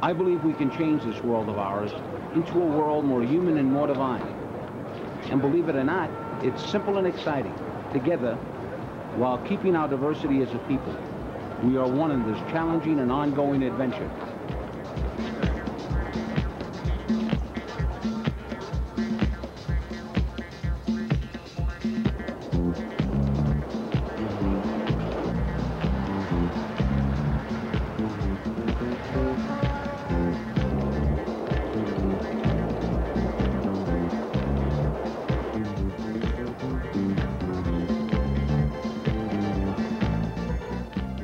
I believe we can change this world of ours into a world more human and more divine. And believe it or not, it's simple and exciting. Together, while keeping our diversity as a people, we are one in this challenging and ongoing adventure.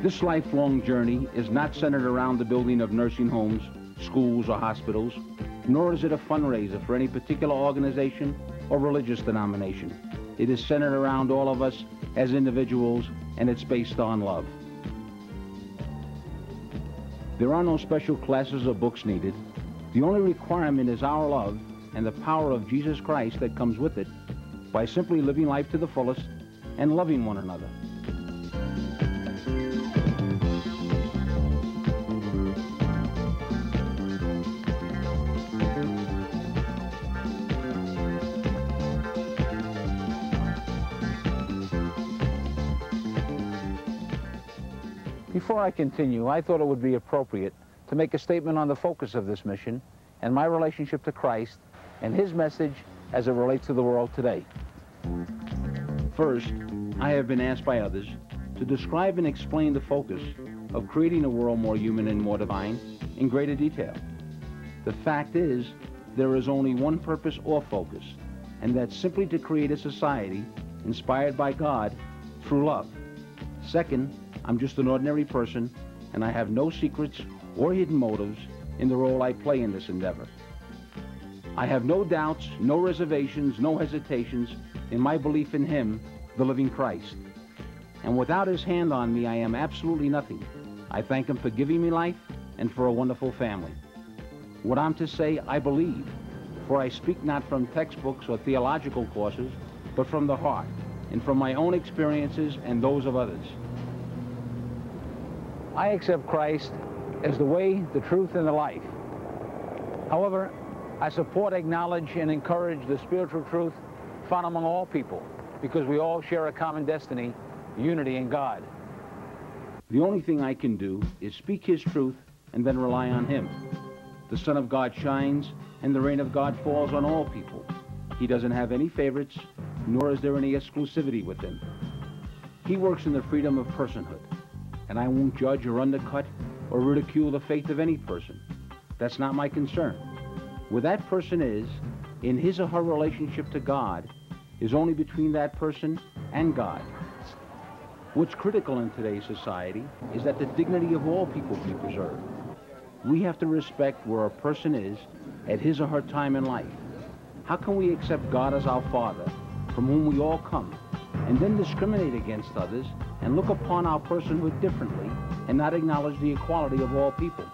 This lifelong journey is not centered around the building of nursing homes, schools, or hospitals, nor is it a fundraiser for any particular organization or religious denomination. It is centered around all of us as individuals, and it's based on love. There are no special classes or books needed. The only requirement is our love and the power of Jesus Christ that comes with it by simply living life to the fullest and loving one another. Before I continue, I thought it would be appropriate to make a statement on the focus of this mission and my relationship to Christ and his message as it relates to the world today. First, I have been asked by others to describe and explain the focus of creating a world more human and more divine in greater detail. The fact is, there is only one purpose or focus, and that's simply to create a society inspired by God through love. Second, I'm just an ordinary person, and I have no secrets or hidden motives in the role I play in this endeavor. I have no doubts, no reservations, no hesitations in my belief in him, the living Christ. And without his hand on me, I am absolutely nothing. I thank him for giving me life and for a wonderful family. What I'm to say, I believe, for I speak not from textbooks or theological courses, but from the heart and from my own experiences and those of others. I accept Christ as the way, the truth, and the life. However, I support, acknowledge, and encourage the spiritual truth found among all people, because we all share a common destiny, unity in God. The only thing I can do is speak his truth and then rely on him. The Son of God shines, and the rain of God falls on all people. He doesn't have any favorites, nor is there any exclusivity with him. He works in the freedom of personhood, and I won't judge or undercut or ridicule the faith of any person. That's not my concern. Where that person is, in his or her relationship to God, is only between that person and God. What's critical in today's society is that the dignity of all people be preserved. We have to respect where a person is at his or her time in life. How can we accept God as our Father, from whom we all come, and then discriminate against others and look upon our personhood differently and not acknowledge the equality of all people?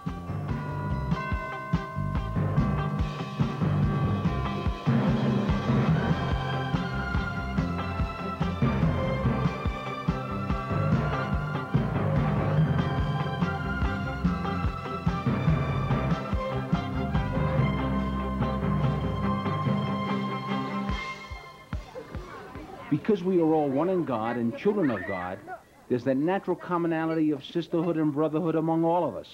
Because we are all one in God and children of God, there's that natural commonality of sisterhood and brotherhood among all of us.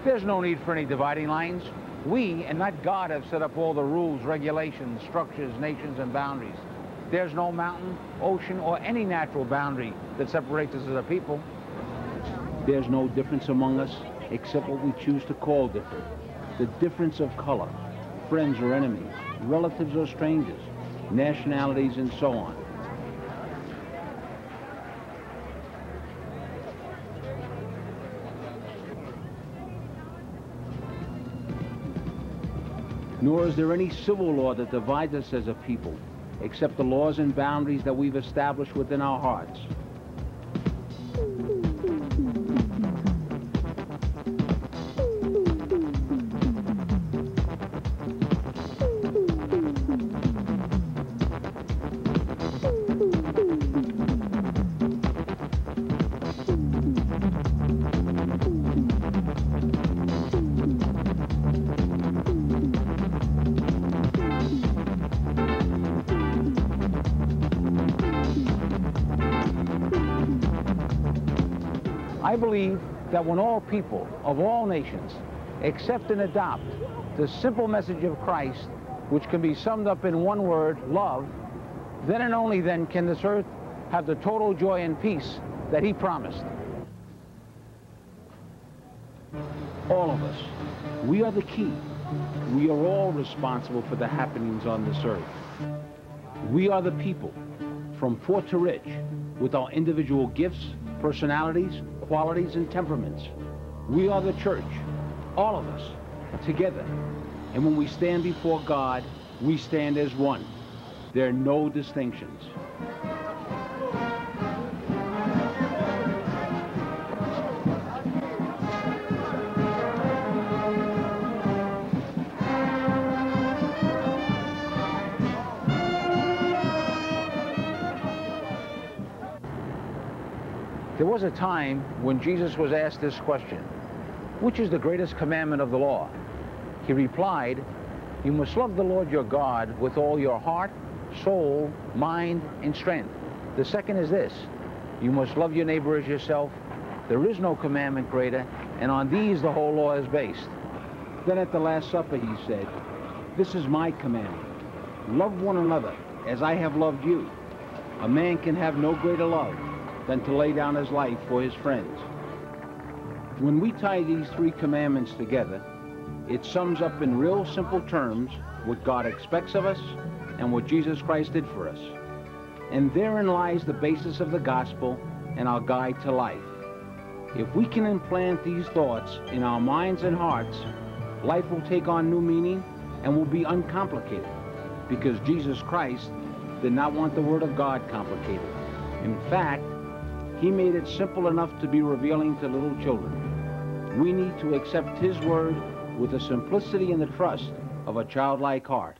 There's no need for any dividing lines. We, and not God, have set up all the rules, regulations, structures, nations, and boundaries. There's no mountain, ocean, or any natural boundary that separates us as a people. There's no difference among us except what we choose to call different. The difference of color, friends or enemies, relatives or strangers, nationalities, and so on. Nor is there any civil law that divides us as a people, except the laws and boundaries that we've established within our hearts. I believe that when all people of all nations accept and adopt the simple message of Christ, which can be summed up in one word, love, then and only then can this earth have the total joy and peace that he promised. All of us, we are the key. We are all responsible for the happenings on this earth. We are the people, from poor to rich, with our individual gifts, personalities, qualities, and temperaments. We are the church, all of us, together. And when we stand before God, we stand as one. There are no distinctions. There was a time when Jesus was asked this question, which is the greatest commandment of the law? He replied, you must love the Lord your God with all your heart, soul, mind, and strength. The second is this, you must love your neighbor as yourself. There is no commandment greater, and on these the whole law is based. Then at the Last Supper he said, this is my commandment. Love one another as I have loved you. A man can have no greater love than to lay down his life for his friends. When we tie these three commandments together, it sums up in real simple terms what God expects of us and what Jesus Christ did for us. And therein lies the basis of the gospel and our guide to life. If we can implant these thoughts in our minds and hearts, life will take on new meaning and will be uncomplicated, because Jesus Christ did not want the Word of God complicated. In fact, he made it simple enough to be revealing to little children. We need to accept his word with the simplicity and the trust of a childlike heart.